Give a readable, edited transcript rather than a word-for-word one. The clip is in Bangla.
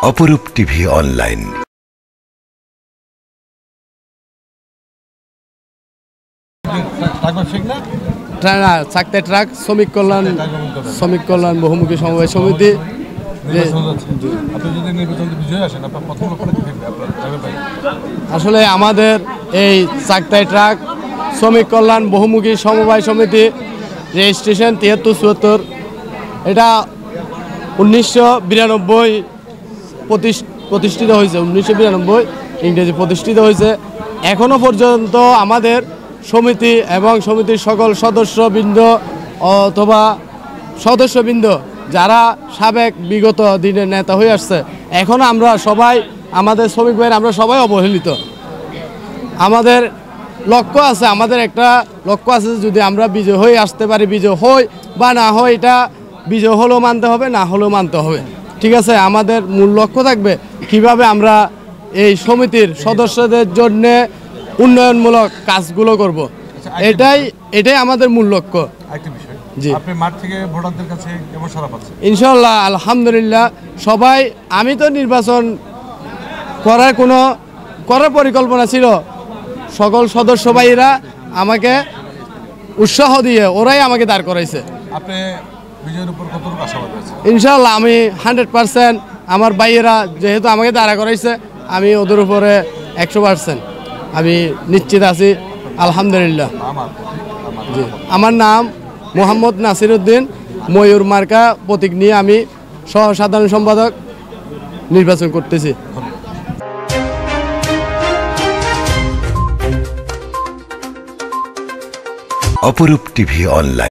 অপরূপ টিভি অনলাইন। চাকতাই ট্রাক শ্রমিক কল্যাণ বহুমুখী সমবায় সমিতি। আসলে আমাদের এই চাকতাই ট্রাক শ্রমিক কল্যাণ বহুমুখী সমবায় সমিতি রেজিস্ট্রেশন ৭৩৭৪। এটা 1992 প্রতিষ্ঠিত হয়েছে। 1992 ইংরেজি প্রতিষ্ঠিত হয়েছে। এখনও পর্যন্ত আমাদের সমিতি এবং সমিতির সকল সদস্যবৃন্দ অথবা সদস্যবৃন্দ যারা সাবেক বিগত দিনের নেতা হয়ে আসছে, এখন আমরা সবাই আমাদের শ্রমিক ভাইয়ের আমরা সবাই অবহেলিত। আমাদের লক্ষ্য আছে, আমাদের একটা লক্ষ্য আছে, যদি আমরা বিজয় হয়ে আসতে পারি, বিজয় হই বা না হয়, এটা বিজয় হলেও মানতে হবে, না হলেও মানতে হবে। ঠিক আছে, আমাদের মূল লক্ষ্য থাকবে কিভাবে আমরা এই সমিতির সদস্যদের জন্য উন্নয়নমূলক কাজগুলো করব। এটাই আমাদের মূল লক্ষ্য। জি, আপনি মাঠ থেকে ভোটারদের কাছে কেমন সাড়া পাচ্ছেন? ইনশাআল্লাহ আলহামদুলিল্লাহ। সবাই, আমি তো নির্বাচন করার পরিকল্পনা ছিল, সকল সদস্য ভাইরা আমাকে উৎসাহ দিয়ে ওরাই আমাকে দাঁড় করাইছে। আপনি বিজয়ের উপর কতটুকু আশাবাদী আছেন? ইনশাআল্লাহ আমি 100%, আমার ভাইয়েরা যেহেতু আমাকে দাঁড়া করাইছে, আমি ওদের উপরে 100% আমি নিশ্চিত আছি আলহামদুলিল্লাহ। জি, আমার নাম মোহাম্মদ নাসির উদ্দিন। ময়ূর মার্কা প্রতীক নিয়ে আমি সহ সাধারণ সম্পাদক নির্বাচন করতেছি। অপরূপ টিভি অনলাইন।